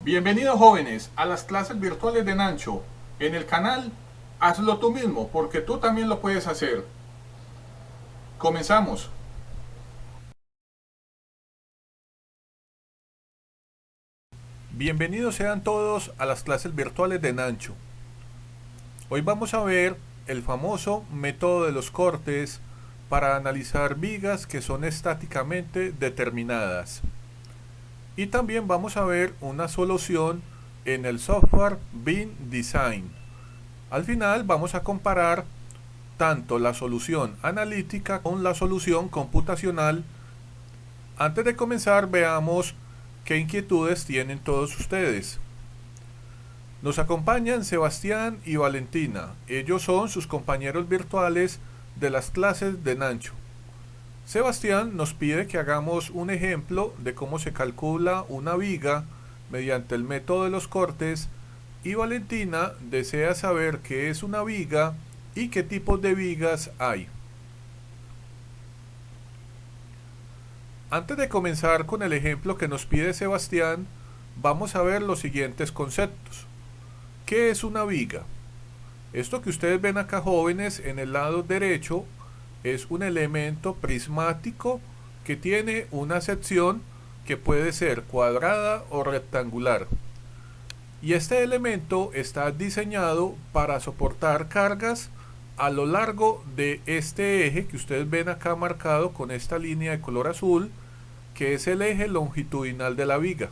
Bienvenidos jóvenes a las clases virtuales de Nancho. En el canal Hazlo tú mismo porque tú también lo puedes hacer. Comenzamos. Bienvenidos sean todos a las clases virtuales de Nancho. Hoy vamos a ver el famoso método de los cortes para analizar vigas que son estáticamente determinadas. Y también vamos a ver una solución en el software Beam Design. Al final vamos a comparar tanto la solución analítica con la solución computacional. Antes de comenzar, veamos qué inquietudes tienen todos ustedes. Nos acompañan Sebastián y Valentina. Ellos son sus compañeros virtuales de las clases de Nancho. Sebastián nos pide que hagamos un ejemplo de cómo se calcula una viga mediante el método de los cortes, y Valentina desea saber qué es una viga y qué tipos de vigas hay. Antes de comenzar con el ejemplo que nos pide Sebastián, vamos a ver los siguientes conceptos. ¿Qué es una viga? Esto que ustedes ven acá, jóvenes, en el lado derecho es un elemento prismático que tiene una sección que puede ser cuadrada o rectangular. Y este elemento está diseñado para soportar cargas a lo largo de este eje que ustedes ven acá marcado con esta línea de color azul, que es el eje longitudinal de la viga.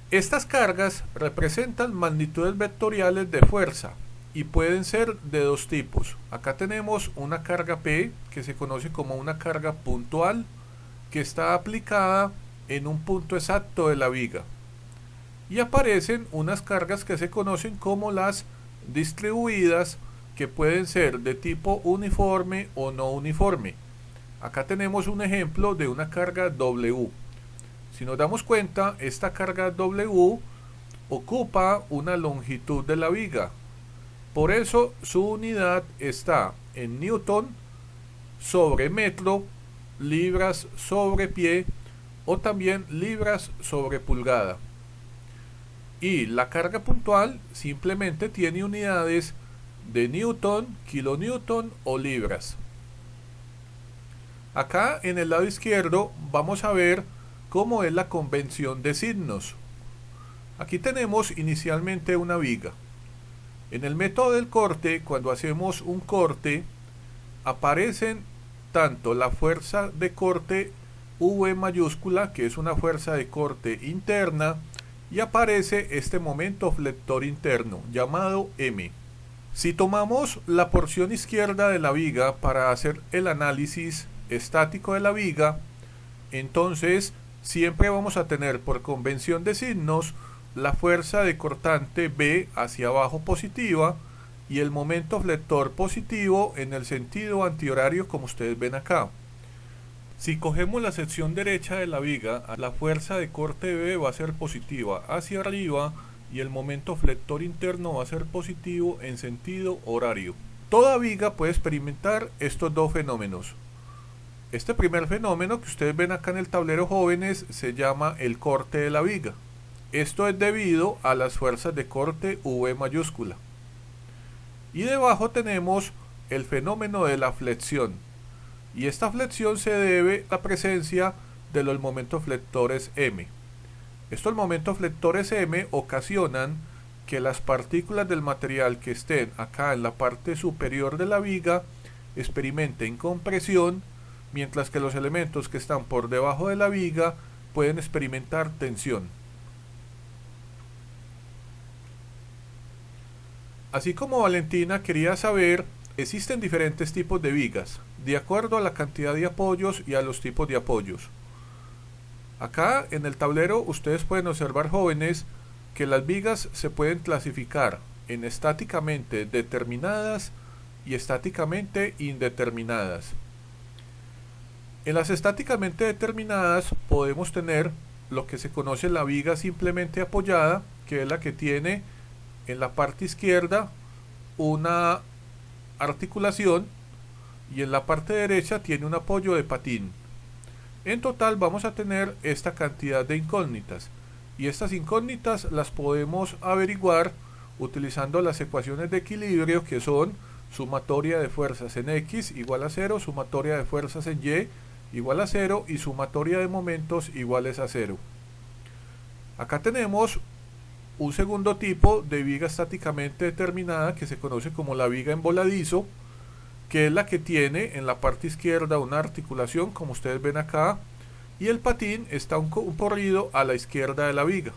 Estas cargas representan magnitudes vectoriales de fuerza y pueden ser de dos tipos. Acá tenemos una carga P, que se conoce como una carga puntual, que está aplicada en un punto exacto de la viga. Y aparecen unas cargas que se conocen como las distribuidas, que pueden ser de tipo uniforme o no uniforme. Acá tenemos un ejemplo de una carga W. Si nos damos cuenta, esta carga W ocupa una longitud de la viga. Por eso su unidad está en newton sobre metro, libras sobre pie o también libras sobre pulgada. Y la carga puntual simplemente tiene unidades de newton, kilonewton o libras. Acá en el lado izquierdo vamos a ver cómo es la convención de signos. Aquí tenemos inicialmente una viga. En el método del corte, cuando hacemos un corte, aparecen tanto la fuerza de corte V mayúscula, que es una fuerza de corte interna, y aparece este momento flector interno llamado M. Si tomamos la porción izquierda de la viga para hacer el análisis estático de la viga, entonces siempre vamos a tener por convención de signos la fuerza de cortante B hacia abajo positiva y el momento flector positivo en el sentido antihorario, como ustedes ven acá. Si cogemos la sección derecha de la viga, la fuerza de corte B va a ser positiva hacia arriba y el momento flector interno va a ser positivo en sentido horario. Toda viga puede experimentar estos dos fenómenos. Este primer fenómeno que ustedes ven acá en el tablero, jóvenes, se llama el corte de la viga. Esto es debido a las fuerzas de corte V mayúscula. Y debajo tenemos el fenómeno de la flexión. Y esta flexión se debe a la presencia de los momentos flectores M. Estos momentos flectores M ocasionan que las partículas del material que estén acá en la parte superior de la viga experimenten compresión, mientras que los elementos que están por debajo de la viga pueden experimentar tensión. Así como Valentina quería saber, existen diferentes tipos de vigas, de acuerdo a la cantidad de apoyos y a los tipos de apoyos. Acá en el tablero ustedes pueden observar, jóvenes, que las vigas se pueden clasificar en estáticamente determinadas y estáticamente indeterminadas. En las estáticamente determinadas podemos tener lo que se conoce la viga simplemente apoyada, que es la que tiene en la parte izquierda una articulación y en la parte derecha tiene un apoyo de patín. En total vamos a tener esta cantidad de incógnitas. y estas incógnitas las podemos averiguar utilizando las ecuaciones de equilibrio, que son sumatoria de fuerzas en X igual a 0, sumatoria de fuerzas en Y igual a 0 y sumatoria de momentos iguales a 0. Acá tenemos un segundo tipo de viga estáticamente determinada que se conoce como la viga en voladizo, que es la que tiene en la parte izquierda una articulación, como ustedes ven acá, y el patín está un corrido a la izquierda de la viga,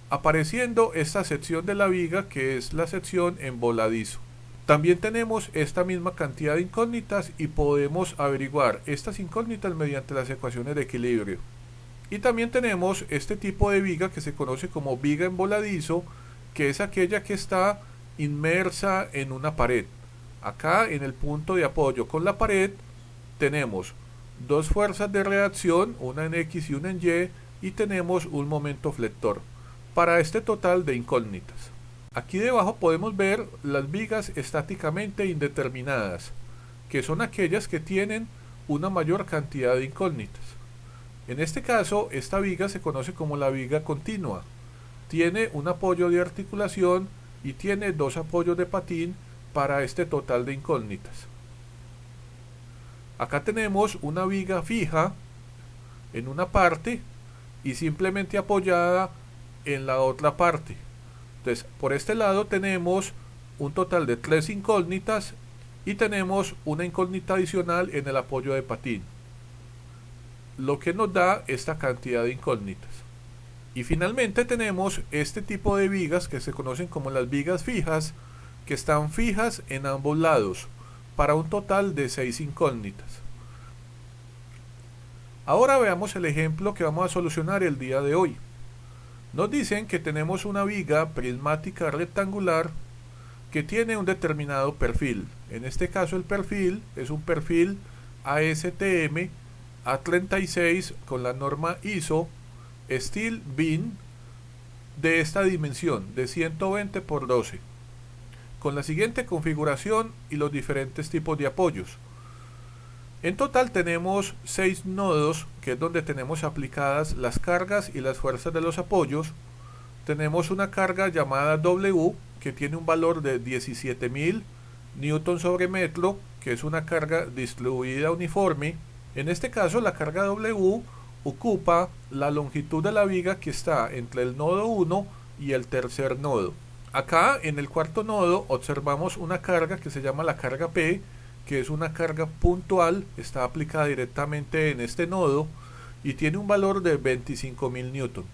apareciendo esta sección de la viga que es la sección en voladizo. También tenemos esta misma cantidad de incógnitas y podemos averiguar estas incógnitas mediante las ecuaciones de equilibrio. Y también tenemos este tipo de viga que se conoce como viga en voladizo, que es aquella que está inmersa en una pared. Acá en el punto de apoyo con la pared tenemos dos fuerzas de reacción, una en X y una en y tenemos un momento flector para este total de incógnitas. Aquí debajo podemos ver las vigas estáticamente indeterminadas, que son aquellas que tienen una mayor cantidad de incógnitas. En este caso, esta viga se conoce como la viga continua. Tiene un apoyo de articulación y tiene dos apoyos de patín para este total de incógnitas. Acá tenemos una viga fija en una parte y simplemente apoyada en la otra parte. Entonces, por este lado tenemos un total de 3 incógnitas y tenemos una incógnita adicional en el apoyo de patín, lo que nos da esta cantidad de incógnitas. Y finalmente tenemos este tipo de vigas que se conocen como las vigas fijas, que están fijas en ambos lados, para un total de 6 incógnitas. Ahora veamos el ejemplo que vamos a solucionar el día de hoy. Nos dicen que tenemos una viga prismática rectangular que tiene un determinado perfil. En este caso el perfil es un perfil ASTM A36 con la norma ISO Steel Beam de esta dimensión de 120 por 12, con la siguiente configuración y los diferentes tipos de apoyos. En total tenemos 6 nodos, que es donde tenemos aplicadas las cargas y las fuerzas de los apoyos. Tenemos una carga llamada W, que tiene un valor de 17.000 newton sobre metro, que es una carga distribuida uniforme. En este caso la carga W ocupa la longitud de la viga que está entre el nodo 1 y el tercer nodo. Acá en el cuarto nodo observamos una carga que se llama la carga P, que es una carga puntual, está aplicada directamente en este nodo y tiene un valor de 25.000 newton.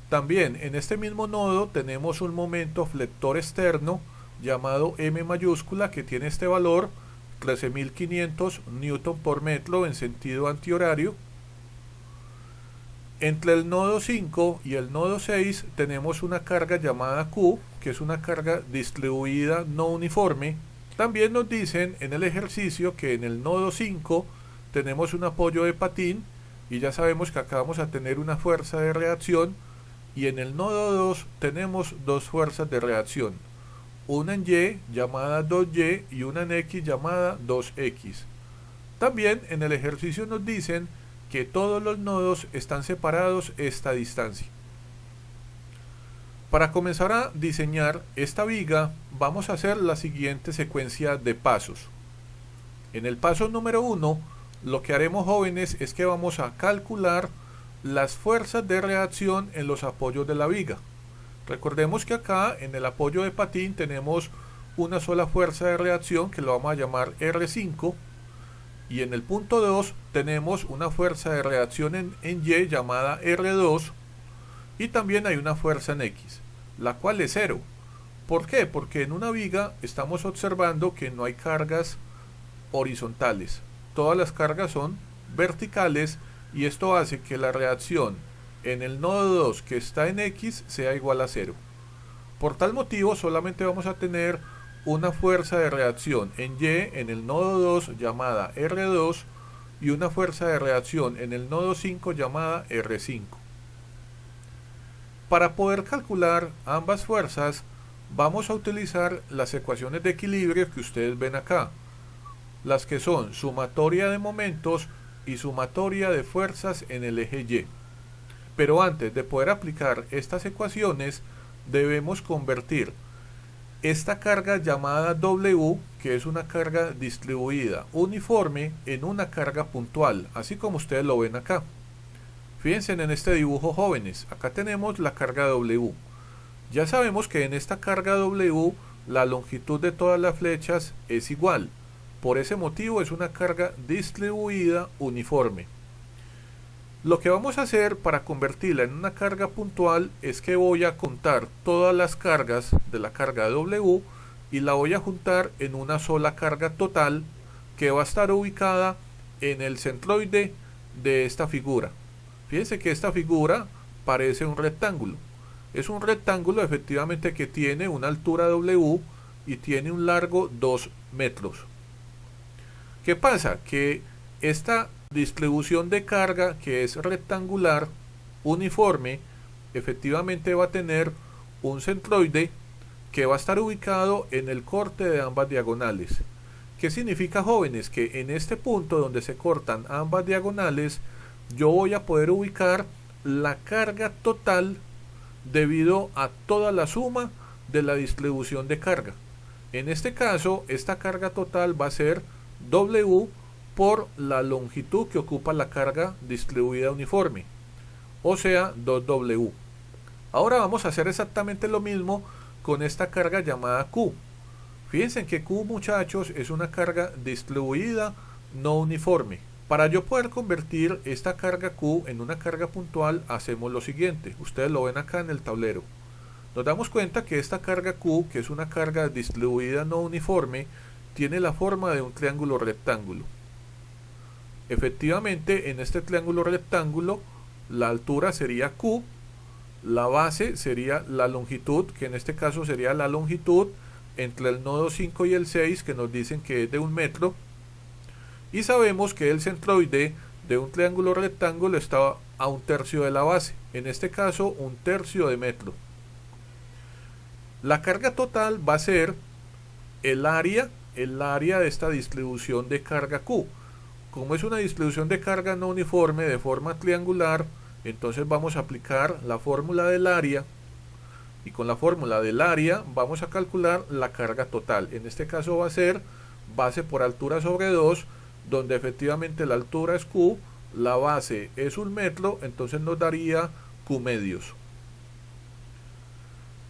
También en este mismo nodo tenemos un momento flector externo llamado M mayúscula, que tiene este valor 13.500 newton por metro en sentido antihorario. Entre el nodo 5 y el nodo 6 tenemos una carga llamada Q, que es una carga distribuida no uniforme. También nos dicen en el ejercicio que en el nodo 5 tenemos un apoyo de patín y ya sabemos que acá vamos a tener una fuerza de reacción, y en el nodo 2 tenemos dos fuerzas de reacción, una en Y llamada 2Y y una en X llamada 2X. También en el ejercicio nos dicen que todos los nodos están separados esta distancia. Para comenzar a diseñar esta viga vamos a hacer la siguiente secuencia de pasos. En el paso número 1, lo que haremos, jóvenes, es que vamos a calcular las fuerzas de reacción en los apoyos de la viga. Recordemos que acá en el apoyo de patín tenemos una sola fuerza de reacción que lo vamos a llamar R5, y en el punto 2 tenemos una fuerza de reacción en Y llamada R2, y también hay una fuerza en X, la cual es 0. ¿Por qué? Porque en una viga estamos observando que no hay cargas horizontales, todas las cargas son verticales, y esto hace que la reacción en el nodo 2 que está en X sea igual a 0. Por tal motivo solamente vamos a tener una fuerza de reacción en Y en el nodo 2 llamada R2 y una fuerza de reacción en el nodo 5 llamada R5. Para poder calcular ambas fuerzas vamos a utilizar las ecuaciones de equilibrio que ustedes ven acá, las que son sumatoria de momentos y sumatoria de fuerzas en el eje Y. Pero antes de poder aplicar estas ecuaciones, debemos convertir esta carga llamada W, que es una carga distribuida uniforme, en una carga puntual, así como ustedes lo ven acá. Fíjense en este dibujo, jóvenes, acá tenemos la carga W. Ya sabemos que en esta carga W la longitud de todas las flechas es igual. Por ese motivo es una carga distribuida uniforme. Lo que vamos a hacer para convertirla en una carga puntual es que voy a contar todas las cargas de la carga W y la voy a juntar en una sola carga total que va a estar ubicada en el centroide de esta figura. Fíjense que esta figura parece un rectángulo. Es un rectángulo efectivamente que tiene una altura W y tiene un largo 2 metros. ¿Qué pasa? Que esta distribución de carga, que es rectangular, uniforme, efectivamente va a tener un centroide que va a estar ubicado en el corte de ambas diagonales. ¿Qué significa, jóvenes? Que en este punto donde se cortan ambas diagonales, yo voy a poder ubicar la carga total debido a toda la suma de la distribución de carga. En este caso, esta carga total va a ser W por la longitud que ocupa la carga distribuida uniforme, o sea 2W. Ahora vamos a hacer exactamente lo mismo con esta carga llamada Q. Fíjense que Q, muchachos, es una carga distribuida no uniforme. Para yo poder convertir esta carga Q en una carga puntual, hacemos lo siguiente. Ustedes lo ven acá en el tablero. Nos damos cuenta que esta carga Q, que es una carga distribuida no uniforme, tiene la forma de un triángulo rectángulo. Efectivamente, en este triángulo rectángulo, la altura sería Q, la base sería la longitud, que en este caso sería la longitud entre el nodo 5 y el 6, que nos dicen que es de 1 metro, y sabemos que el centroide de un triángulo rectángulo está a 1/3 de la base, en este caso 1/3 de metro. La carga total va a ser el área de esta distribución de carga Q. Como es una distribución de carga no uniforme de forma triangular, entonces vamos a aplicar la fórmula del área, y con la fórmula del área vamos a calcular la carga total. En este caso va a ser base por altura sobre 2, donde efectivamente la altura es Q, la base es 1 metro, entonces nos daría Q medios.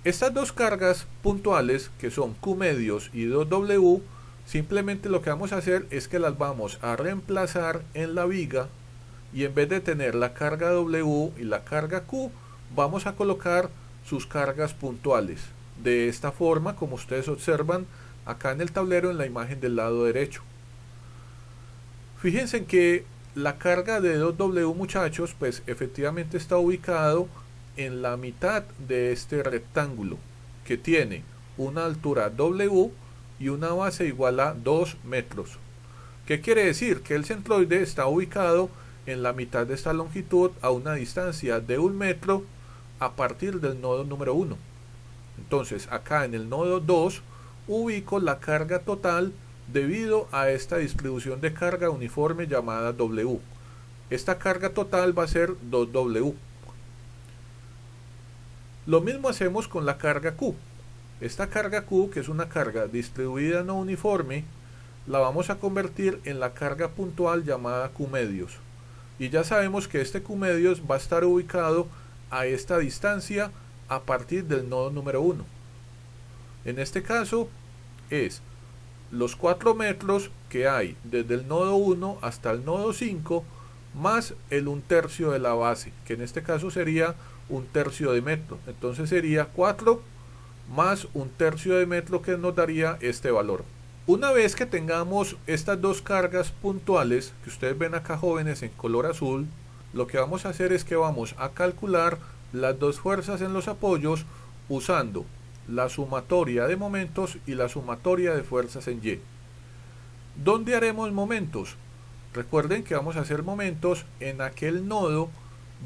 Estas dos cargas puntuales, que son Q medios y 2W, simplemente lo que vamos a hacer es que las vamos a reemplazar en la viga, y en vez de tener la carga W y la carga Q, vamos a colocar sus cargas puntuales. De esta forma, como ustedes observan acá en el tablero en la imagen del lado derecho. Fíjense en que la carga de 2W, muchachos, pues efectivamente está ubicado en la mitad de este rectángulo, que tiene una altura W y una base igual a 2 metros. ¿Qué quiere decir? Que el centroide está ubicado en la mitad de esta longitud a una distancia de 1 metro a partir del nodo número 1. Entonces acá en el nodo 2 ubico la carga total debido a esta distribución de carga uniforme llamada W. Esta carga total va a ser 2W. Lo mismo hacemos con la carga Q. Esta carga Q, que es una carga distribuida no uniforme, la vamos a convertir en la carga puntual llamada Q medios. Y ya sabemos que este Q medios va a estar ubicado a esta distancia a partir del nodo número 1. En este caso es los 4 metros que hay desde el nodo 1 hasta el nodo 5 más el 1/3 de la base, que en este caso sería 1/3 de metro. Entonces sería 4 más 1/3 de metro, que nos daría este valor. Una vez que tengamos estas dos cargas puntuales que ustedes ven acá, jóvenes, en color azul, lo que vamos a hacer es que vamos a calcular las dos fuerzas en los apoyos usando la sumatoria de momentos y la sumatoria de fuerzas en Y. ¿Dónde haremos momentos? Recuerden que vamos a hacer momentos en aquel nodo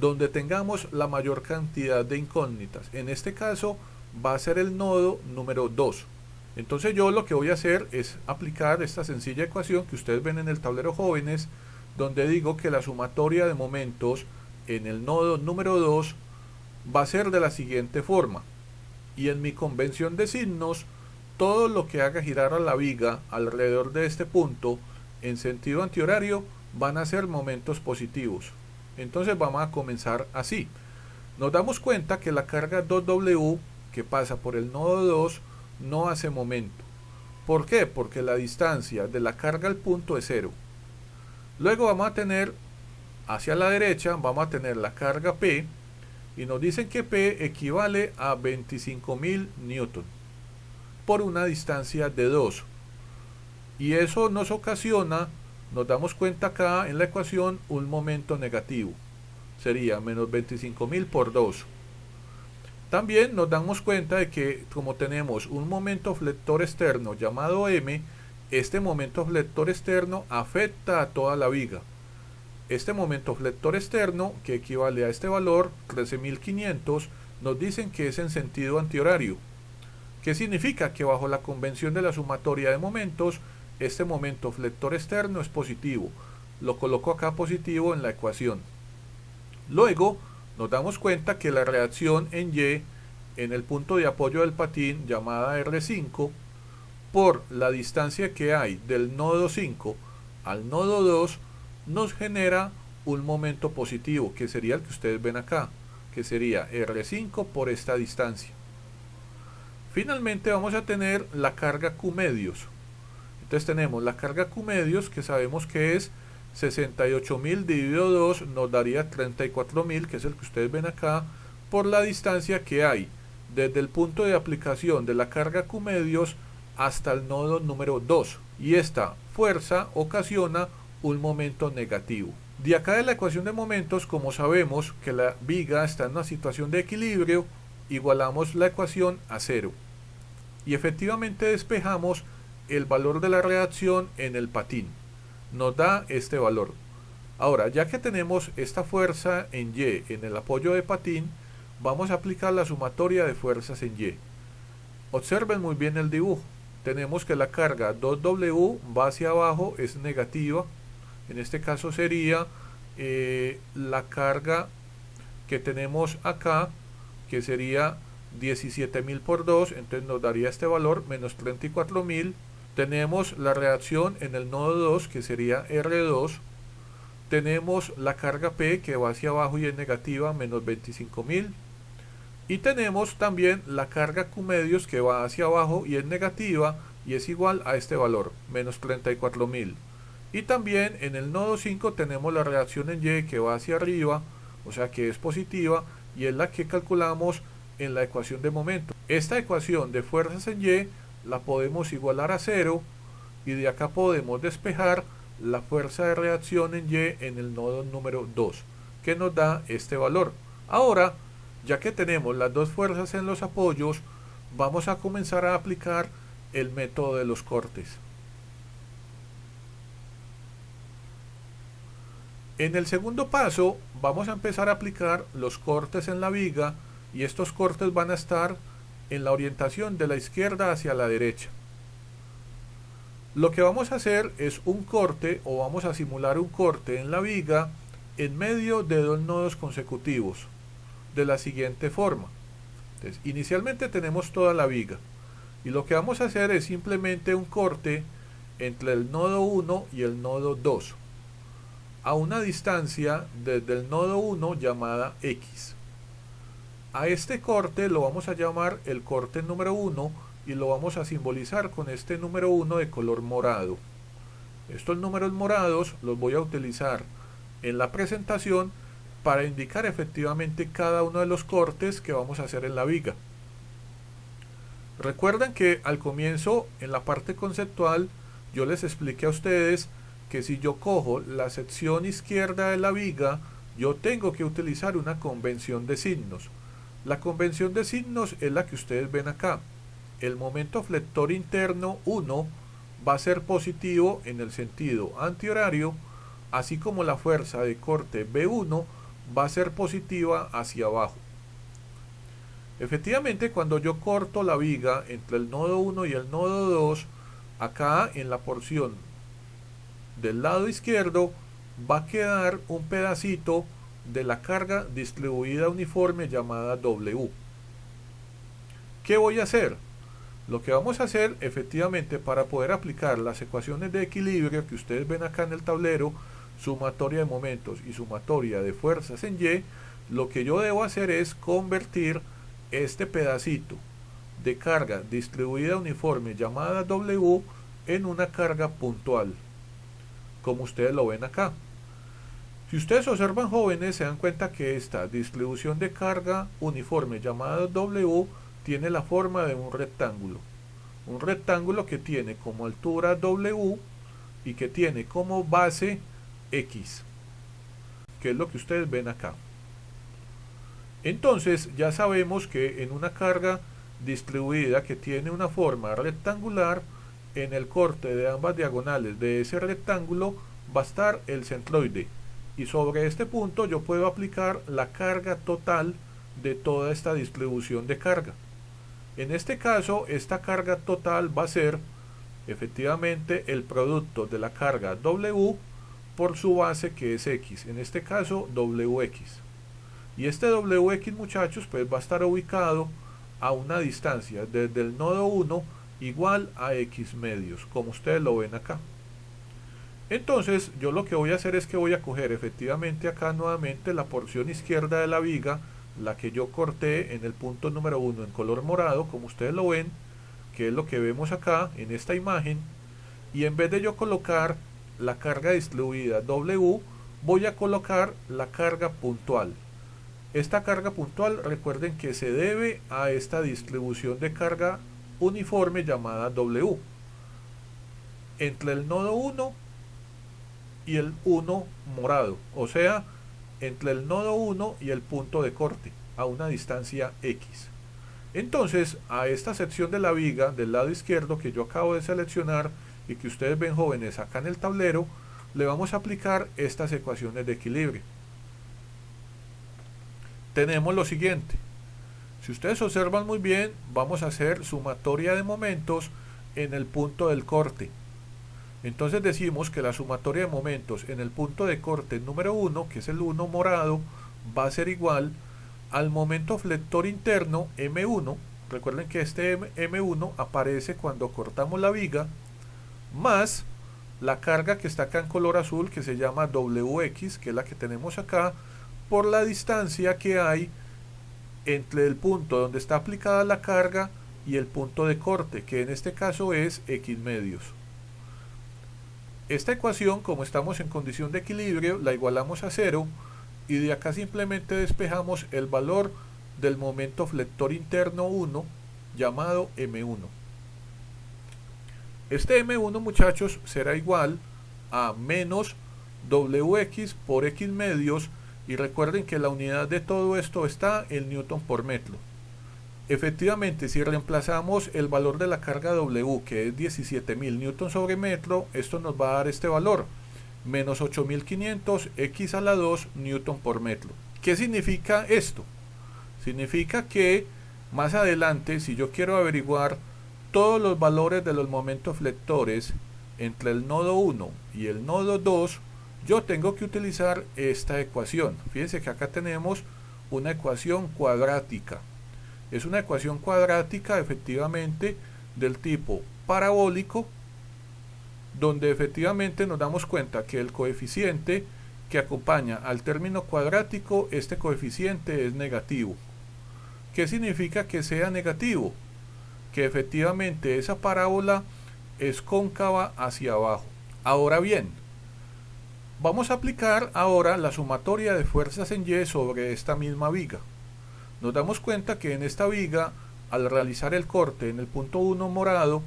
donde tengamos la mayor cantidad de incógnitas. En este caso va a ser el nodo número 2. Entonces yo lo que voy a hacer es aplicar esta sencilla ecuación que ustedes ven en el tablero, jóvenes, donde digo que la sumatoria de momentos en el nodo número 2 va a ser de la siguiente forma. Y en mi convención de signos, todo lo que haga girar a la viga alrededor de este punto en sentido antihorario van a ser momentos positivos. Entonces vamos a comenzar así. Nos damos cuenta que la carga 2W que pasa por el nodo 2 no hace momento. ¿Por qué? Porque la distancia de la carga al punto es 0. Luego vamos a tener hacia la derecha, vamos a tener la carga P, y nos dicen que P equivale a 25.000 newton por una distancia de 2. Y eso nos ocasiona, nos damos cuenta acá en la ecuación, un momento negativo. Sería menos 25.000 por 2. También nos damos cuenta de que como tenemos un momento flector externo llamado M, este momento flector externo afecta a toda la viga. Este momento flector externo, que equivale a este valor, 13.500, nos dicen que es en sentido antihorario. ¿Qué significa? Que bajo la convención de la sumatoria de momentos, este momento flector externo es positivo. Lo coloco acá positivo en la ecuación. Luego, nos damos cuenta que la reacción en Y, en el punto de apoyo del patín, llamada R5, por la distancia que hay del nodo 5 al nodo 2, nos genera un momento positivo, que sería el que ustedes ven acá, que sería R5 por esta distancia. Finalmente vamos a tener la carga Q medios. Entonces tenemos la carga Q medios, que sabemos que es 68.000 dividido 2, nos daría 34.000, que es el que ustedes ven acá, por la distancia que hay desde el punto de aplicación de la carga Q medios hasta el nodo número 2. Y esta fuerza ocasiona un momento negativo. De acá de la ecuación de momentos, como sabemos que la viga está en una situación de equilibrio, igualamos la ecuación a 0. Y efectivamente despejamos el valor de la reacción en el patín. Nos da este valor. Ahora, ya que tenemos esta fuerza en Y en el apoyo de patín, vamos a aplicar la sumatoria de fuerzas en Y. Observen muy bien el dibujo. Tenemos que la carga 2W va hacia abajo, es negativa. En este caso sería la carga que tenemos acá, que sería 17.000 por 2, entonces nos daría este valor, menos 34.000. Tenemos la reacción en el nodo 2, que sería R2. Tenemos la carga P, que va hacia abajo y es negativa, menos 25.000. Y tenemos también la carga Q medios, que va hacia abajo y es negativa, y es igual a este valor, menos 34.000. Y también en el nodo 5 tenemos la reacción en Y, que va hacia arriba, o sea que es positiva, y es la que calculamos en la ecuación de momento. Esta ecuación de fuerzas en Y la podemos igualar a 0, y de acá podemos despejar la fuerza de reacción en Y en el nodo número 2, que nos da este valor. Ahora, ya que tenemos las dos fuerzas en los apoyos, vamos a comenzar a aplicar el método de los cortes. En el segundo paso vamos a empezar a aplicar los cortes en la viga, y estos cortes van a estar en la orientación de la izquierda hacia la derecha. Lo que vamos a hacer es un corte, o vamos a simular un corte en la viga en medio de dos nodos consecutivos, de la siguiente forma. Entonces, inicialmente tenemos toda la viga, y lo que vamos a hacer es simplemente un corte entre el nodo 1 y el nodo 2, a una distancia desde el nodo 1 llamada X. A este corte lo vamos a llamar el corte número 1, y lo vamos a simbolizar con este número 1 de color morado. Estos números morados los voy a utilizar en la presentación para indicar efectivamente cada uno de los cortes que vamos a hacer en la viga. Recuerden que al comienzo, en la parte conceptual, yo les expliqué a ustedes que si yo cojo la sección izquierda de la viga, yo tengo que utilizar una convención de signos. La convención de signos es la que ustedes ven acá. El momento flector interno 1 va a ser positivo en el sentido antihorario, así como la fuerza de corte B1 va a ser positiva hacia abajo. Efectivamente, cuando yo corto la viga entre el nodo 1 y el nodo 2, acá en la porción del lado izquierdo va a quedar un pedacito de la carga distribuida uniforme llamada W. ¿Qué voy a hacer? Lo que vamos a hacer efectivamente para poder aplicar las ecuaciones de equilibrio que ustedes ven acá en el tablero, sumatoria de momentos y sumatoria de fuerzas en Y, lo que yo debo hacer es convertir este pedacito de carga distribuida uniforme llamada W en una carga puntual, como ustedes lo ven acá. Si ustedes observan, jóvenes, se dan cuenta que esta distribución de carga uniforme llamada W tiene la forma de un rectángulo que tiene como altura W y que tiene como base X, que es lo que ustedes ven acá. Entonces ya sabemos que en una carga distribuida que tiene una forma rectangular, en el corte de ambas diagonales de ese rectángulo va a estar el centroide, y sobre este punto yo puedo aplicar la carga total de toda esta distribución de carga. En este caso, esta carga total va a ser efectivamente el producto de la carga W por su base, que es X, en este caso WX. Y este WX, muchachos, pues va a estar ubicado a una distancia desde el nodo 1 igual a X medios, como ustedes lo ven acá. Entonces yo lo que voy a hacer es que voy a coger efectivamente acá nuevamente la porción izquierda de la viga, la que yo corté en el punto número 1 en color morado, como ustedes lo ven, que es lo que vemos acá en esta imagen, y en vez de yo colocar la carga distribuida W, voy a colocar la carga puntual. Esta carga puntual, recuerden que se debe a esta distribución de carga uniforme llamada W, entre el nodo 1 y el 1 morado, o sea, entre el nodo 1 y el punto de corte, a una distancia X. Entonces, a esta sección de la viga del lado izquierdo que yo acabo de seleccionar y que ustedes ven, jóvenes, acá en el tablero, le vamos a aplicar estas ecuaciones de equilibrio. Tenemos lo siguiente. Si ustedes observan muy bien, vamos a hacer sumatoria de momentos en el punto del corte. Entonces decimos que la sumatoria de momentos en el punto de corte número 1, que es el 1 morado, va a ser igual al momento flector interno M1. Recuerden que este M1 aparece cuando cortamos la viga, más la carga que está acá en color azul, que se llama WX, que es la que tenemos acá, por la distancia que hay entre el punto donde está aplicada la carga y el punto de corte, que en este caso es X medios. Esta ecuación, como estamos en condición de equilibrio, la igualamos a 0 y de acá simplemente despejamos el valor del momento flector interno 1 llamado M1. Este M1, muchachos, será igual a menos WX por X medios, y recuerden que la unidad de todo esto está en newton por metro. Efectivamente, si reemplazamos el valor de la carga W, que es 17.000 newton sobre metro, esto nos va a dar este valor, menos 8.500 x a la 2 newton por metro. ¿Qué significa esto? Significa que más adelante, si yo quiero averiguar todos los valores de los momentos flectores entre el nodo 1 y el nodo 2, yo tengo que utilizar esta ecuación. Fíjense que acá tenemos una ecuación cuadrática. Es una ecuación cuadrática efectivamente del tipo parabólico, donde efectivamente nos damos cuenta que el coeficiente que acompaña al término cuadrático, este coeficiente es negativo. ¿Qué significa que sea negativo? Que efectivamente esa parábola es cóncava hacia abajo. Ahora bien, vamos a aplicar ahora la sumatoria de fuerzas en Y sobre esta misma viga. Nos damos cuenta que en esta viga, al realizar el corte en el punto 1 morado,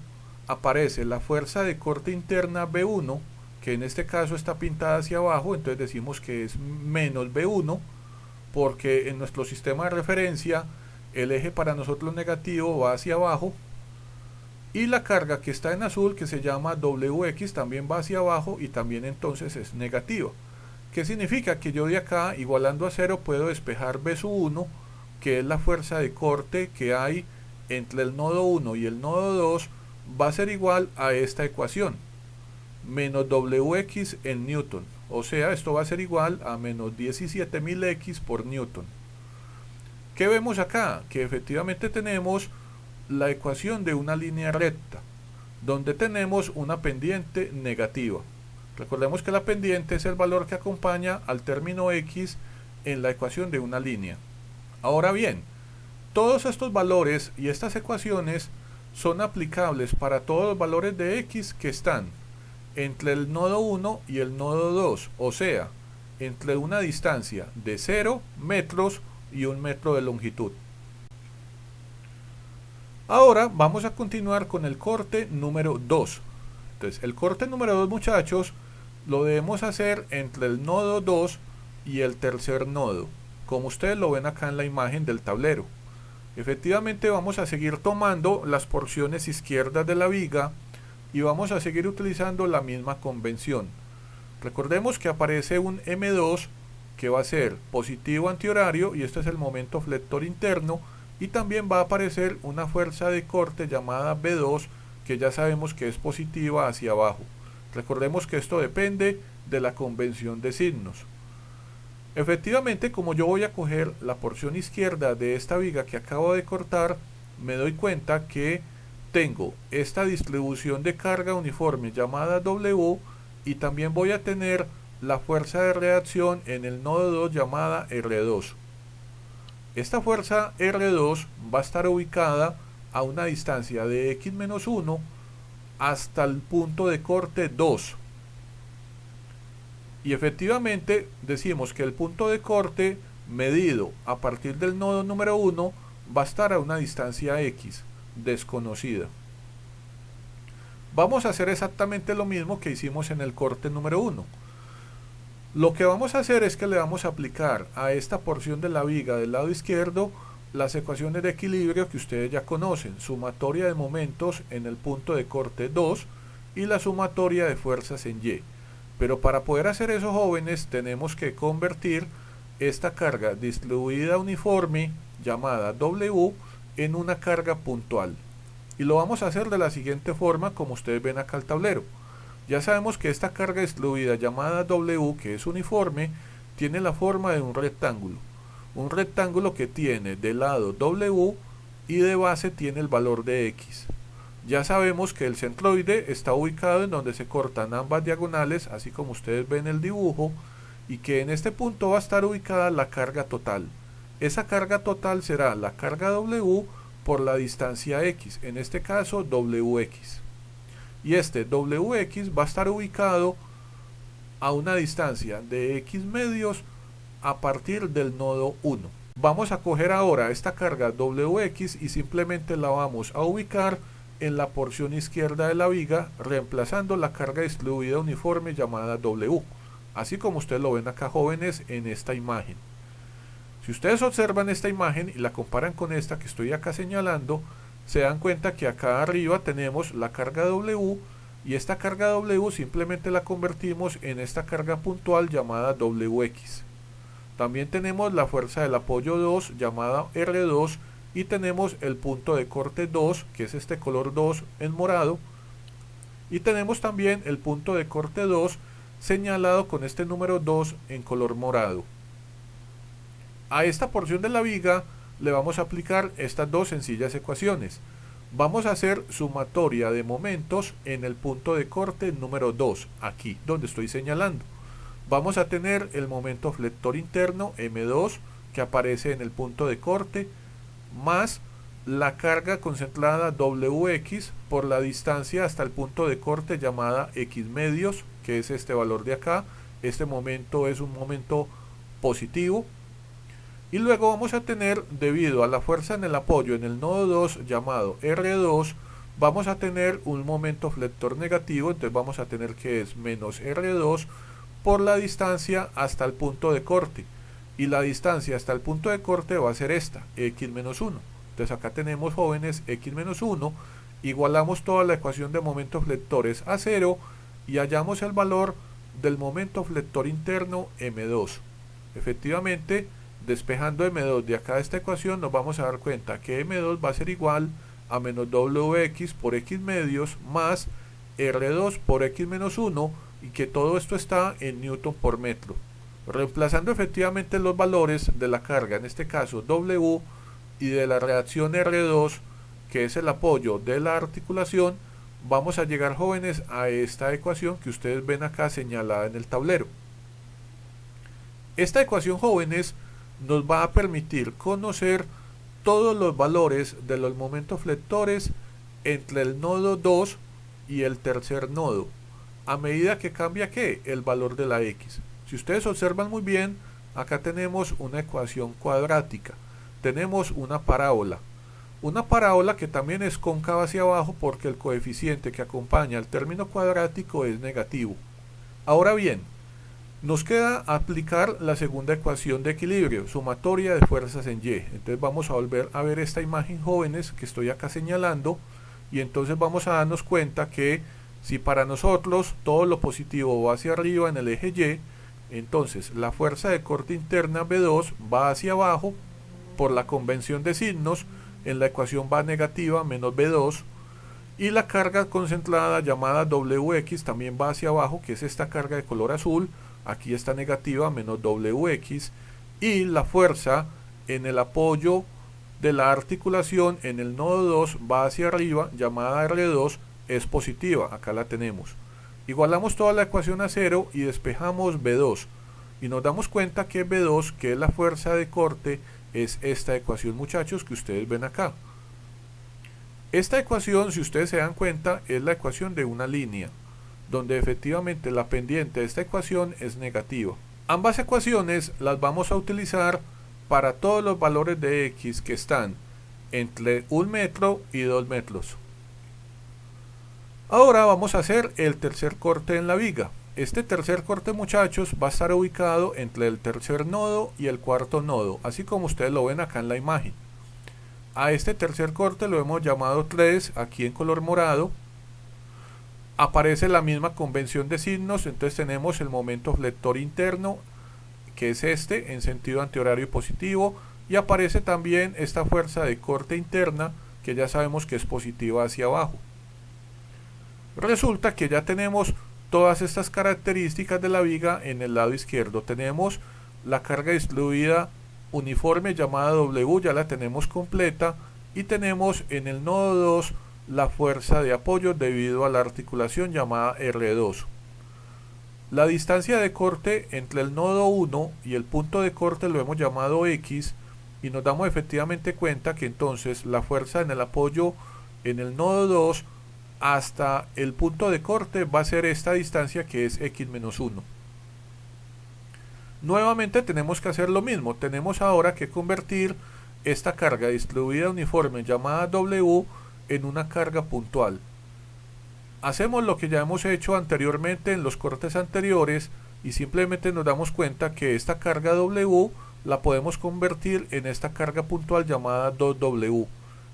aparece la fuerza de corte interna B1, que en este caso está pintada hacia abajo, entonces decimos que es menos B1, porque en nuestro sistema de referencia el eje para nosotros negativo va hacia abajo, y la carga que está en azul, que se llama WX, también va hacia abajo y también entonces es negativa. ¿Qué significa? Que yo de acá, igualando a 0, puedo despejar B1, que es la fuerza de corte que hay entre el nodo 1 y el nodo 2, va a ser igual a esta ecuación, menos WX en newton, o sea, esto va a ser igual a menos 17.000x por newton. ¿Qué vemos acá? Que efectivamente tenemos la ecuación de una línea recta, donde tenemos una pendiente negativa. Recordemos que la pendiente es el valor que acompaña al término x en la ecuación de una línea. Ahora bien, todos estos valores y estas ecuaciones son aplicables para todos los valores de x que están entre el nodo 1 y el nodo 2, o sea, entre una distancia de 0 metros y 1 metro de longitud. Ahora vamos a continuar con el corte número 2. Entonces, el corte número 2, muchachos, lo debemos hacer entre el nodo 2 y el tercer nodo, como ustedes lo ven acá en la imagen del tablero. Efectivamente vamos a seguir tomando las porciones izquierdas de la viga y vamos a seguir utilizando la misma convención. Recordemos que aparece un M2 que va a ser positivo antihorario y este es el momento flector interno, y también va a aparecer una fuerza de corte llamada B2 que ya sabemos que es positiva hacia abajo. Recordemos que esto depende de la convención de signos. Efectivamente, como yo voy a coger la porción izquierda de esta viga que acabo de cortar, me doy cuenta que tengo esta distribución de carga uniforme llamada W y también voy a tener la fuerza de reacción en el nodo 2 llamada R2. Esta fuerza R2 va a estar ubicada a una distancia de x-1 hasta el punto de corte 2. Y efectivamente decimos que el punto de corte medido a partir del nodo número 1 va a estar a una distancia x desconocida. Vamos a hacer exactamente lo mismo que hicimos en el corte número 1. Lo que vamos a hacer es que le vamos a aplicar a esta porción de la viga del lado izquierdo las ecuaciones de equilibrio que ustedes ya conocen, sumatoria de momentos en el punto de corte 2 y la sumatoria de fuerzas en Y. Pero para poder hacer eso, jóvenes, tenemos que convertir esta carga distribuida uniforme llamada W en una carga puntual. Y lo vamos a hacer de la siguiente forma, como ustedes ven acá el tablero. Ya sabemos que esta carga distribuida llamada W, que es uniforme, tiene la forma de un rectángulo. Un rectángulo que tiene de lado W y de base tiene el valor de X. Ya sabemos que el centroide está ubicado en donde se cortan ambas diagonales, así como ustedes ven el dibujo, y que en este punto va a estar ubicada la carga total. Esa carga total será la carga W por la distancia X, en este caso WX. Y este WX va a estar ubicado a una distancia de X medios a partir del nodo 1. Vamos a coger ahora esta carga WX y simplemente la vamos a ubicar en la porción izquierda de la viga, reemplazando la carga distribuida uniforme llamada W, así como ustedes lo ven acá, jóvenes, en esta imagen. Si ustedes observan esta imagen y la comparan con esta que estoy acá señalando, se dan cuenta que acá arriba tenemos la carga W y esta carga W simplemente la convertimos en esta carga puntual llamada WX. También tenemos la fuerza del apoyo 2 llamada R2 y tenemos el punto de corte 2, que es este color 2 en morado, y tenemos también el punto de corte 2 señalado con este número 2 en color morado. A esta porción de la viga le vamos a aplicar estas dos sencillas ecuaciones. Vamos a hacer sumatoria de momentos en el punto de corte número 2, aquí donde estoy señalando. Vamos a tener el momento flector interno M2 que aparece en el punto de corte, más la carga concentrada WX por la distancia hasta el punto de corte llamada X medios, que es este valor de acá. Este momento es un momento positivo. Y luego vamos a tener, debido a la fuerza en el apoyo en el nodo 2 llamado R2, vamos a tener un momento flector negativo, entonces vamos a tener que es menos R2 por la distancia hasta el punto de corte. Y la distancia hasta el punto de corte va a ser esta, X-1. Entonces acá tenemos, jóvenes, X-1, igualamos toda la ecuación de momentos flectores a 0 y hallamos el valor del momento flector interno M2. Efectivamente, despejando M2 de acá de esta ecuación, nos vamos a dar cuenta que M2 va a ser igual a menos WX por X medios más R2 por X-1 y que todo esto está en newton por metro. Reemplazando efectivamente los valores de la carga, en este caso W, y de la reacción R2, que es el apoyo de la articulación, vamos a llegar, jóvenes, a esta ecuación que ustedes ven acá señalada en el tablero. Esta ecuación, jóvenes, nos va a permitir conocer todos los valores de los momentos flectores entre el nodo 2 y el tercer nodo, a medida que cambia ¿qué? El valor de la X. Si ustedes observan muy bien, acá tenemos una ecuación cuadrática, tenemos una parábola que también es cóncava hacia abajo porque el coeficiente que acompaña al término cuadrático es negativo. Ahora bien, nos queda aplicar la segunda ecuación de equilibrio, sumatoria de fuerzas en Y. Entonces vamos a volver a ver esta imagen, jóvenes, que estoy acá señalando, y entonces vamos a darnos cuenta que si para nosotros todo lo positivo va hacia arriba en el eje Y, entonces la fuerza de corte interna B2 va hacia abajo por la convención de signos, en la ecuación va negativa menos B2, y la carga concentrada llamada WX también va hacia abajo, que es esta carga de color azul, aquí está negativa menos WX, y la fuerza en el apoyo de la articulación en el nodo 2 va hacia arriba, llamada R2, es positiva, acá la tenemos. Igualamos toda la ecuación a cero y despejamos B2, y nos damos cuenta que B2, que es la fuerza de corte, es esta ecuación, muchachos, que ustedes ven acá. Esta ecuación, si ustedes se dan cuenta, es la ecuación de una línea, donde efectivamente la pendiente de esta ecuación es negativa. Ambas ecuaciones las vamos a utilizar para todos los valores de X que están entre 1 metro y 2 metros. Ahora vamos a hacer el tercer corte en la viga. Este tercer corte, muchachos, va a estar ubicado entre el tercer nodo y el cuarto nodo, así como ustedes lo ven acá en la imagen. A este tercer corte lo hemos llamado 3, aquí en color morado. Aparece la misma convención de signos, entonces tenemos el momento flector interno, que es este, en sentido antihorario positivo, y aparece también esta fuerza de corte interna, que ya sabemos que es positiva hacia abajo. Resulta que ya tenemos todas estas características de la viga en el lado izquierdo. Tenemos la carga distribuida uniforme llamada W, ya la tenemos completa, y tenemos en el nodo 2 la fuerza de apoyo debido a la articulación llamada R2. La distancia de corte entre el nodo 1 y el punto de corte lo hemos llamado X, y nos damos efectivamente cuenta que entonces la fuerza en el apoyo en el nodo 2 hasta el punto de corte va a ser esta distancia, que es X-1. Nuevamente tenemos que hacer lo mismo, tenemos ahora que convertir esta carga distribuida uniforme llamada W en una carga puntual. Hacemos lo que ya hemos hecho anteriormente en los cortes anteriores y simplemente nos damos cuenta que esta carga W la podemos convertir en esta carga puntual llamada 2W,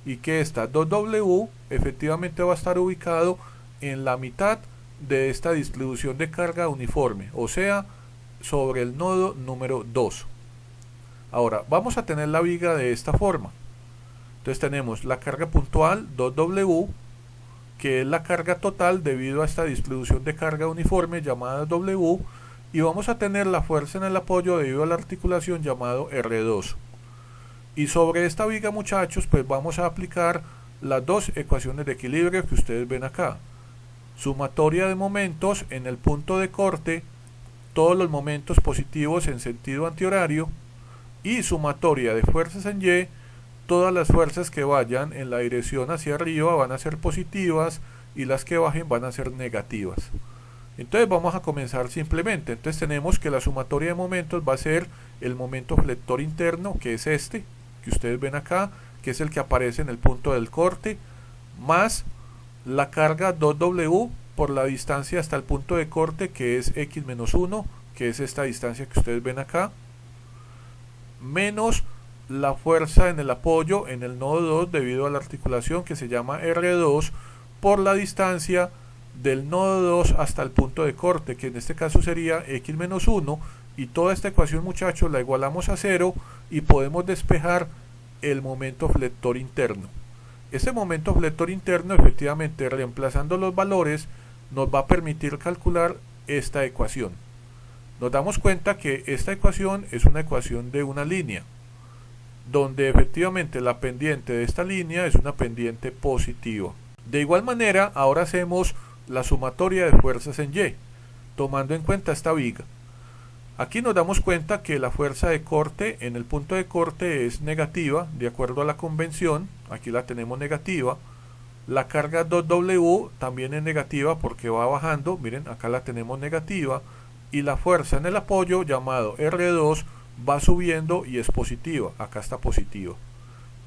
y que esta 2W efectivamente va a estar ubicado en la mitad de esta distribución de carga uniforme, o sea, sobre el nodo número 2. Ahora vamos a tener la viga de esta forma. Entonces tenemos la carga puntual 2W, que es la carga total debido a esta distribución de carga uniforme llamada W, y vamos a tener la fuerza en el apoyo debido a la articulación llamado R2. Y sobre esta viga, muchachos, pues vamos a aplicar las dos ecuaciones de equilibrio que ustedes ven acá. Sumatoria de momentos en el punto de corte, todos los momentos positivos en sentido antihorario, y sumatoria de fuerzas en Y, todas las fuerzas que vayan en la dirección hacia arriba van a ser positivas y las que bajen van a ser negativas. Entonces vamos a comenzar simplemente. Entonces tenemos que la sumatoria de momentos va a ser el momento flector interno, que es este, que ustedes ven acá, que es el que aparece en el punto del corte, más la carga 2W por la distancia hasta el punto de corte, que es X-1, que es esta distancia que ustedes ven acá, menos la fuerza en el apoyo en el nodo 2 debido a la articulación, que se llama R2, por la distancia del nodo 2 hasta el punto de corte, que en este caso sería X-1, y toda esta ecuación, muchachos, la igualamos a 0 y podemos despejar el momento flector interno. Este momento flector interno, efectivamente, reemplazando los valores, nos va a permitir calcular esta ecuación. Nos damos cuenta que esta ecuación es una ecuación de una línea, donde efectivamente la pendiente de esta línea es una pendiente positiva. De igual manera, ahora hacemos la sumatoria de fuerzas en Y, tomando en cuenta esta viga. Aquí nos damos cuenta que la fuerza de corte en el punto de corte es negativa, de acuerdo a la convención. Aquí la tenemos negativa. La carga 2W también es negativa porque va bajando, miren, acá la tenemos negativa. Y la fuerza en el apoyo, llamado R2, va subiendo y es positiva, acá está positiva.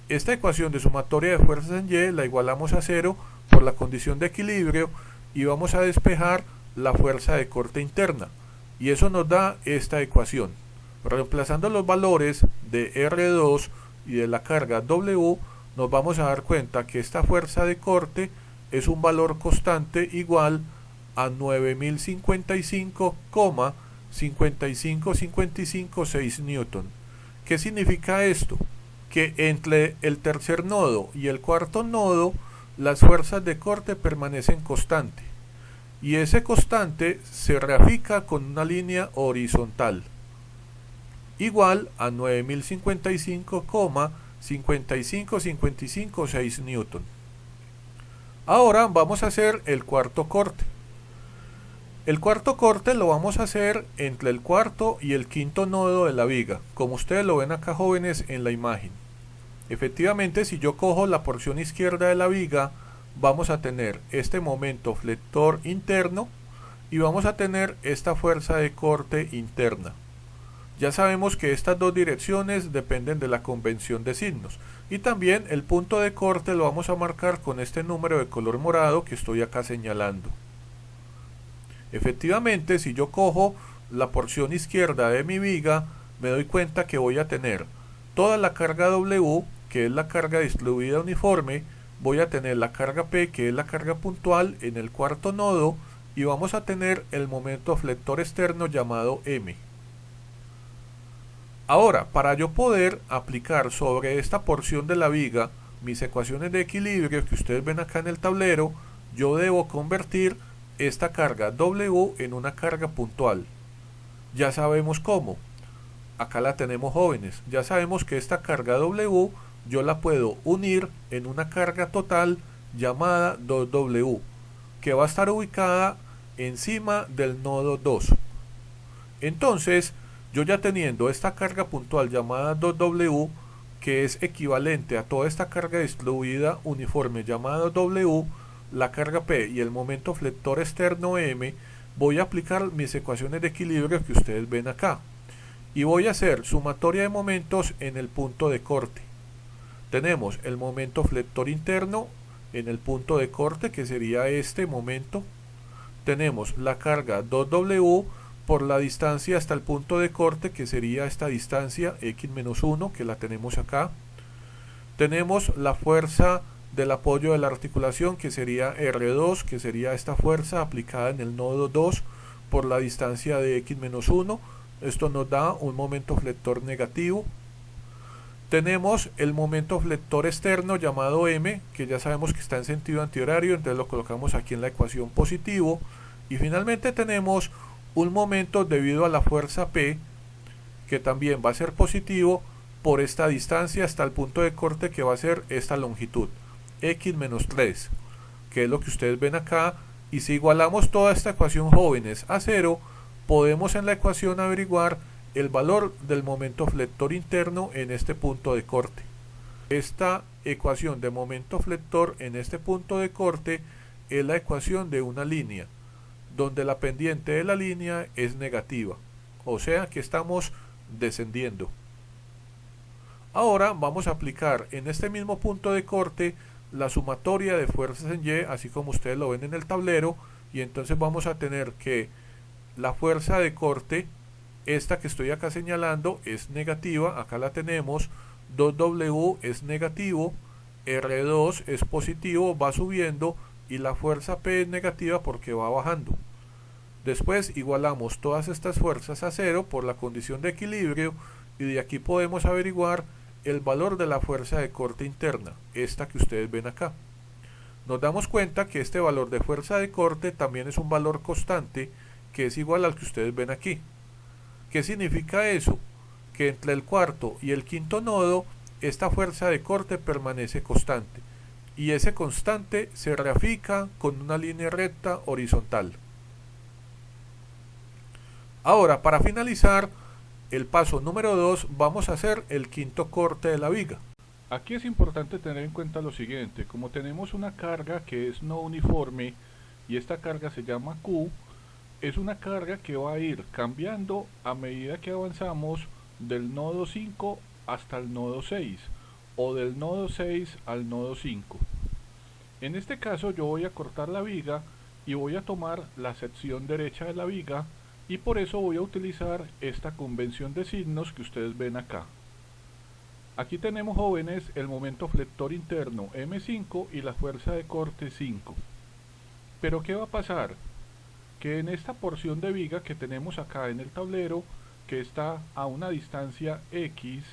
Esta ecuación de sumatoria de fuerzas en Y la igualamos a 0 por la condición de equilibrio y vamos a despejar la fuerza de corte interna. Y eso nos da esta ecuación. Reemplazando los valores de R2 y de la carga W, nos vamos a dar cuenta que esta fuerza de corte es un valor constante igual a 9055,55556 newton. ¿Qué significa esto? Que entre el tercer nodo y el cuarto nodo las fuerzas de corte permanecen constantes y ese constante se grafica con una línea horizontal igual a 9055,55556 newton. Ahora vamos a hacer el cuarto corte. El cuarto corte lo vamos a hacer entre el cuarto y el quinto nodo de la viga, como ustedes lo ven acá, jóvenes, en la imagen. Efectivamente, si yo cojo la porción izquierda de la viga, vamos a tener este momento flector interno y vamos a tener esta fuerza de corte interna. Ya sabemos que estas dos direcciones dependen de la convención de signos y también el punto de corte lo vamos a marcar con este número de color morado que estoy acá señalando. Efectivamente, si yo cojo la porción izquierda de mi viga, me doy cuenta que voy a tener toda la carga W, que es la carga distribuida uniforme, voy a tener la carga P, que es la carga puntual, en el cuarto nodo, y vamos a tener el momento flector externo llamado M. Ahora, para yo poder aplicar sobre esta porción de la viga mis ecuaciones de equilibrio que ustedes ven acá en el tablero, yo debo convertir esta carga W en una carga puntual. Ya sabemos cómo. Acá la tenemos, jóvenes. Ya sabemos que esta carga W yo la puedo unir en una carga total llamada 2W, que va a estar ubicada encima del nodo 2. Entonces, yo ya teniendo esta carga puntual llamada 2W, que es equivalente a toda esta carga distribuida uniforme llamada W, la carga P y el momento flector externo M, voy a aplicar mis ecuaciones de equilibrio que ustedes ven acá. Y voy a hacer sumatoria de momentos en el punto de corte. Tenemos el momento flector interno en el punto de corte, que sería este momento. Tenemos la carga 2W por la distancia hasta el punto de corte, que sería esta distancia x-1, que la tenemos acá. Tenemos la fuerza del apoyo de la articulación, que sería R2, que sería esta fuerza aplicada en el nodo 2 por la distancia de x-1. Esto nos da un momento flector negativo. Tenemos el momento flector externo llamado M, que ya sabemos que está en sentido antihorario, entonces lo colocamos aquí en la ecuación positivo. Y finalmente tenemos un momento debido a la fuerza P, que también va a ser positivo por esta distancia hasta el punto de corte, que va a ser esta longitud, x-3, que es lo que ustedes ven acá. Y si igualamos toda esta ecuación, jóvenes, a 0, podemos en la ecuación averiguar el valor del momento flector interno en este punto de corte. Esta ecuación de momento flector en este punto de corte es la ecuación de una línea, donde la pendiente de la línea es negativa, o sea que estamos descendiendo. Ahora vamos a aplicar en este mismo punto de corte la sumatoria de fuerzas en Y, así como ustedes lo ven en el tablero, y entonces vamos a tener que la fuerza de corte, esta que estoy acá señalando, es negativa, acá la tenemos, 2W es negativo, R2 es positivo, va subiendo, y la fuerza P es negativa porque va bajando. Después igualamos todas estas fuerzas a 0 por la condición de equilibrio, y de aquí podemos averiguar el valor de la fuerza de corte interna, esta que ustedes ven acá. Nos damos cuenta que este valor de fuerza de corte también es un valor constante que es igual al que ustedes ven aquí. ¿Qué significa eso? Que entre el cuarto y el quinto nodo esta fuerza de corte permanece constante y ese constante se grafica con una línea recta horizontal. Ahora, para finalizar el paso número 2, vamos a hacer el quinto corte de la viga. Aquí es importante tener en cuenta lo siguiente: como tenemos una carga que es no uniforme y esta carga se llama Q, es una carga que va a ir cambiando a medida que avanzamos del nodo 5 hasta el nodo 6 o del nodo 6 al nodo 5. En este caso yo voy a cortar la viga y voy a tomar la sección derecha de la viga, y por eso voy a utilizar esta convención de signos que ustedes ven acá. Aquí tenemos, jóvenes, el momento flector interno M5 y la fuerza de corte 5. Pero ¿qué va a pasar? Que en esta porción de viga que tenemos acá en el tablero, que está a una distancia X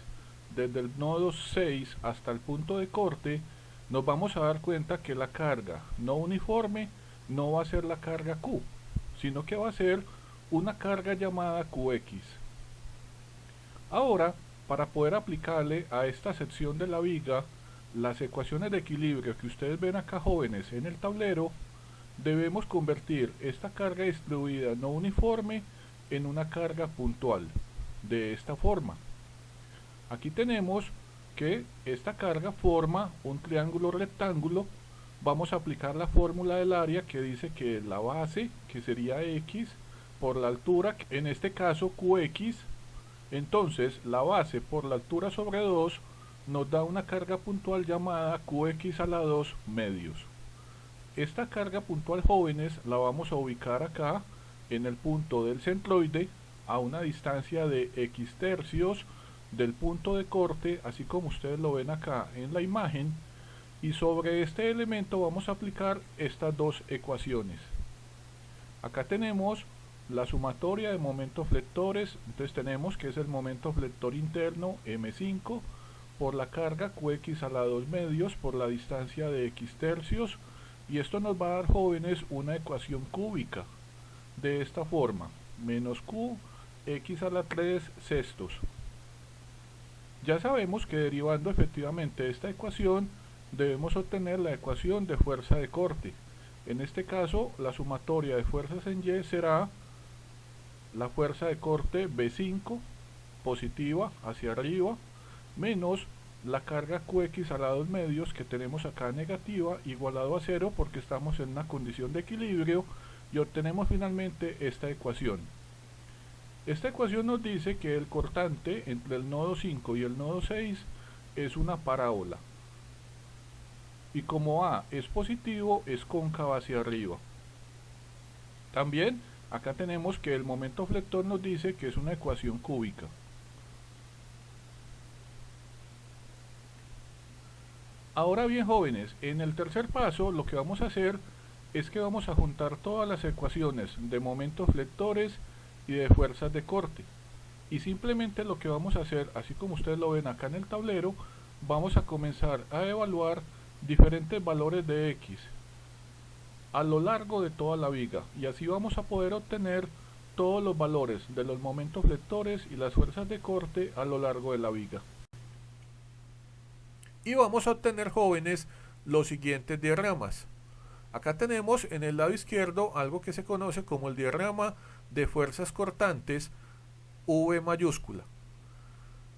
desde el nodo 6 hasta el punto de corte, nos vamos a dar cuenta que la carga no uniforme no va a ser la carga Q, sino que va a ser una carga llamada QX. Ahora, para poder aplicarle a esta sección de la viga las ecuaciones de equilibrio que ustedes ven acá, jóvenes, en el tablero, debemos convertir esta carga distribuida no uniforme en una carga puntual, de esta forma. Aquí tenemos que esta carga forma un triángulo rectángulo. Vamos a aplicar la fórmula del área que dice que la base, que sería X, por la altura, en este caso QX, entonces la base por la altura sobre 2 nos da una carga puntual llamada QX a la 2 medios. Esta carga puntual, jóvenes, la vamos a ubicar acá en el punto del centroide a una distancia de X tercios del punto de corte, así como ustedes lo ven acá en la imagen, y sobre este elemento vamos a aplicar estas dos ecuaciones. Acá tenemos la sumatoria de momentos flectores, entonces tenemos que es el momento flector interno M5 por la carga QX a la 2 medios por la distancia de X tercios, y esto nos va a dar, jóvenes, una ecuación cúbica de esta forma: menos Q X a la 3 sextos. Ya sabemos que derivando efectivamente de esta ecuación debemos obtener la ecuación de fuerza de corte. En este caso, la sumatoria de fuerzas en Y será la fuerza de corte B5 positiva hacia arriba menos la carga QX a la 2 medios que tenemos acá negativa, igualado a 0 porque estamos en una condición de equilibrio, y obtenemos finalmente esta ecuación. Esta ecuación nos dice que el cortante entre el nodo 5 y el nodo 6 es una parábola, y como A es positivo, es cóncava hacia arriba. También acá tenemos que el momento flector nos dice que es una ecuación cúbica. Ahora bien, jóvenes, en el tercer paso lo que vamos a hacer es que vamos a juntar todas las ecuaciones de momentos flectores y de fuerzas de corte, y simplemente lo que vamos a hacer, así como ustedes lo ven acá en el tablero, vamos a comenzar a evaluar diferentes valores de X a lo largo de toda la viga, y así vamos a poder obtener todos los valores de los momentos flectores y las fuerzas de corte a lo largo de la viga. Y vamos a obtener, jóvenes, los siguientes diagramas. Acá tenemos en el lado izquierdo algo que se conoce como el diagrama de fuerzas cortantes V mayúscula.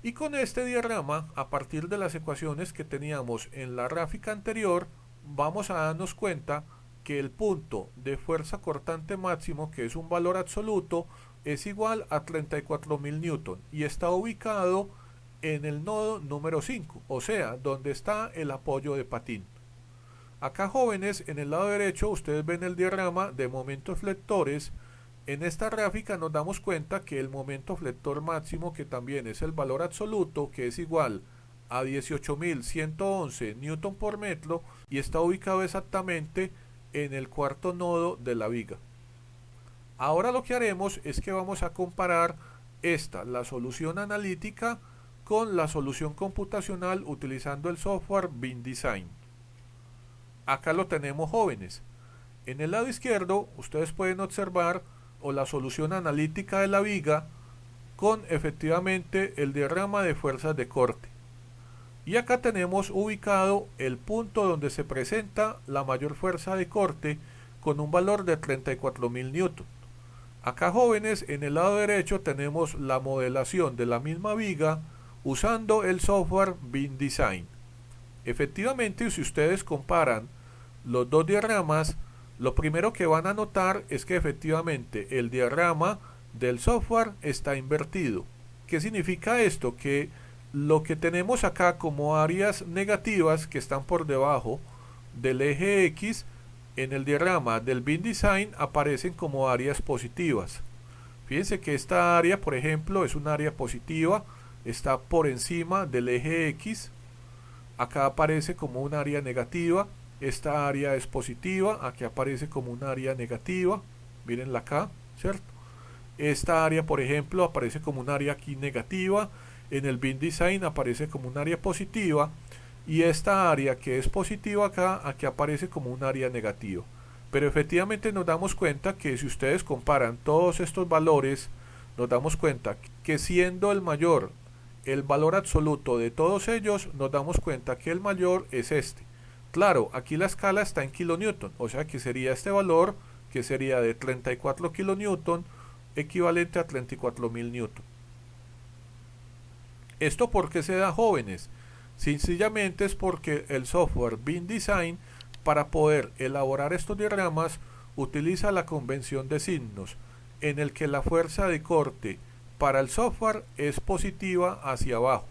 Y con este diagrama, a partir de las ecuaciones que teníamos en la gráfica anterior, vamos a darnos cuenta que el punto de fuerza cortante máximo, que es un valor absoluto, es igual a 34.000 newton y está ubicado en el nodo número 5, o sea, donde está el apoyo de patín. Acá, jóvenes, en el lado derecho ustedes ven el diagrama de momentos flectores. En esta gráfica nos damos cuenta que el momento flector máximo, que también es el valor absoluto, que es igual a 18.111 newton por metro, y está ubicado exactamente en el cuarto nodo de la viga. Ahora lo que haremos es que vamos a comparar la solución analítica con la solución computacional utilizando el software BIM Design. Acá lo tenemos, jóvenes. En el lado izquierdo ustedes pueden observar o la solución analítica de la viga con efectivamente el diagrama de fuerzas de corte. Y acá tenemos ubicado el punto donde se presenta la mayor fuerza de corte con un valor de 34.000 newton. Acá, jóvenes, en el lado derecho tenemos la modelación de la misma viga usando el software Beam Design. Efectivamente, si ustedes comparan los dos diagramas, lo primero que van a notar es que efectivamente el diagrama del software está invertido. ¿Qué significa esto? Que lo que tenemos acá como áreas negativas que están por debajo del eje X, en el diagrama del Beam Design aparecen como áreas positivas. Fíjense que esta área, por ejemplo, es un área positiva, está por encima del eje X. Acá aparece como un área negativa. Esta área es positiva, aquí aparece como un área negativa. Mírenla acá, ¿cierto? Esta área, por ejemplo, aparece como un área aquí negativa. En el Beam Design aparece como un área positiva. Y esta área que es positiva acá, aquí aparece como un área negativa. Pero efectivamente nos damos cuenta que si ustedes comparan todos estos valores, nos damos cuenta que siendo el mayor el valor absoluto de todos ellos, nos damos cuenta que el mayor es este. Claro, aquí la escala está en kilonewton, o sea que sería este valor, que sería de 34 kilonewton, equivalente a 34.000 newton. ¿Esto por qué se da, jóvenes? Sencillamente es porque el software Beam Design, para poder elaborar estos diagramas, utiliza la convención de signos, en el que la fuerza de corte para el software es positiva hacia abajo,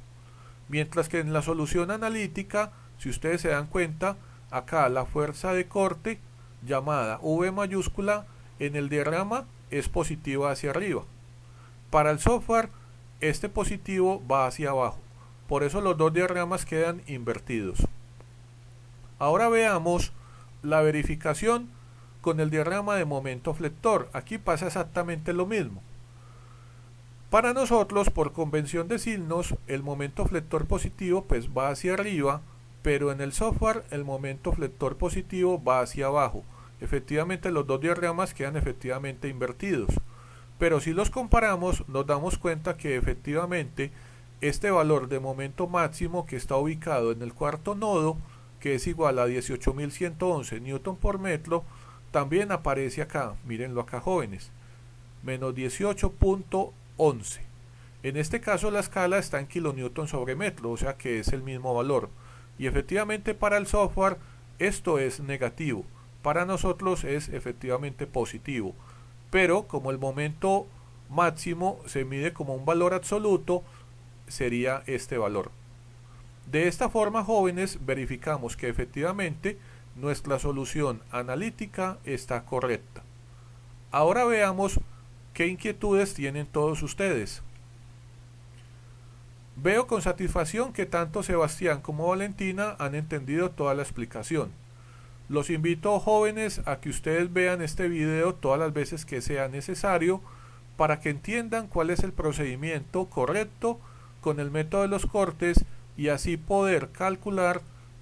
mientras que en la solución analítica, si ustedes se dan cuenta, acá la fuerza de corte llamada V mayúscula en el diagrama es positiva hacia arriba. Para el software, este positivo va hacia abajo. Por eso los dos diagramas quedan invertidos. Ahora veamos la verificación con el diagrama de momento flector. Aquí pasa exactamente lo mismo. Para nosotros, por convención de signos, el momento flector positivo pues va hacia arriba, pero en el software el momento flector positivo va hacia abajo. Efectivamente los dos diagramas quedan efectivamente invertidos. Pero si los comparamos, nos damos cuenta que efectivamente este valor de momento máximo, que está ubicado en el cuarto nodo, que es igual a 18.111 newton por metro, también aparece acá. Mírenlo acá, jóvenes, menos 18.11. En este caso la escala está en kilonewton sobre metro, o sea que es el mismo valor. Y efectivamente para el software esto es negativo, para nosotros es efectivamente positivo. Pero como el momento máximo se mide como un valor absoluto, sería este valor. De esta forma, jóvenes, verificamos que efectivamente nuestra solución analítica está correcta. Ahora veamos qué inquietudes tienen todos ustedes. Veo con satisfacción que tanto Sebastián como Valentina han entendido toda la explicación. Los invito, jóvenes, a que ustedes vean este video todas las veces que sea necesario para que entiendan cuál es el procedimiento correcto con el método de los cortes y así poder calcular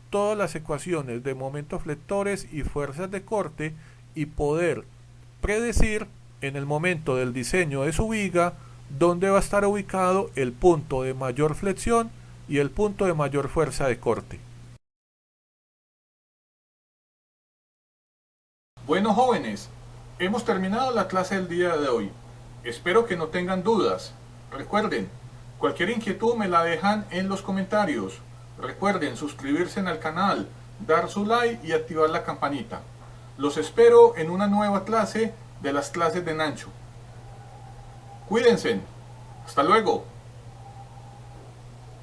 todas las ecuaciones de momentos flectores y fuerzas de corte y poder predecir en el momento del diseño de su viga dónde va a estar ubicado el punto de mayor flexión y el punto de mayor fuerza de corte. Bueno, jóvenes, hemos terminado la clase del día de hoy. Espero que no tengan dudas. Recuerden, cualquier inquietud me la dejan en los comentarios. Recuerden suscribirse al canal, dar su like y activar la campanita. Los espero en una nueva clase de las clases de Nacho. Cuídense. Hasta luego.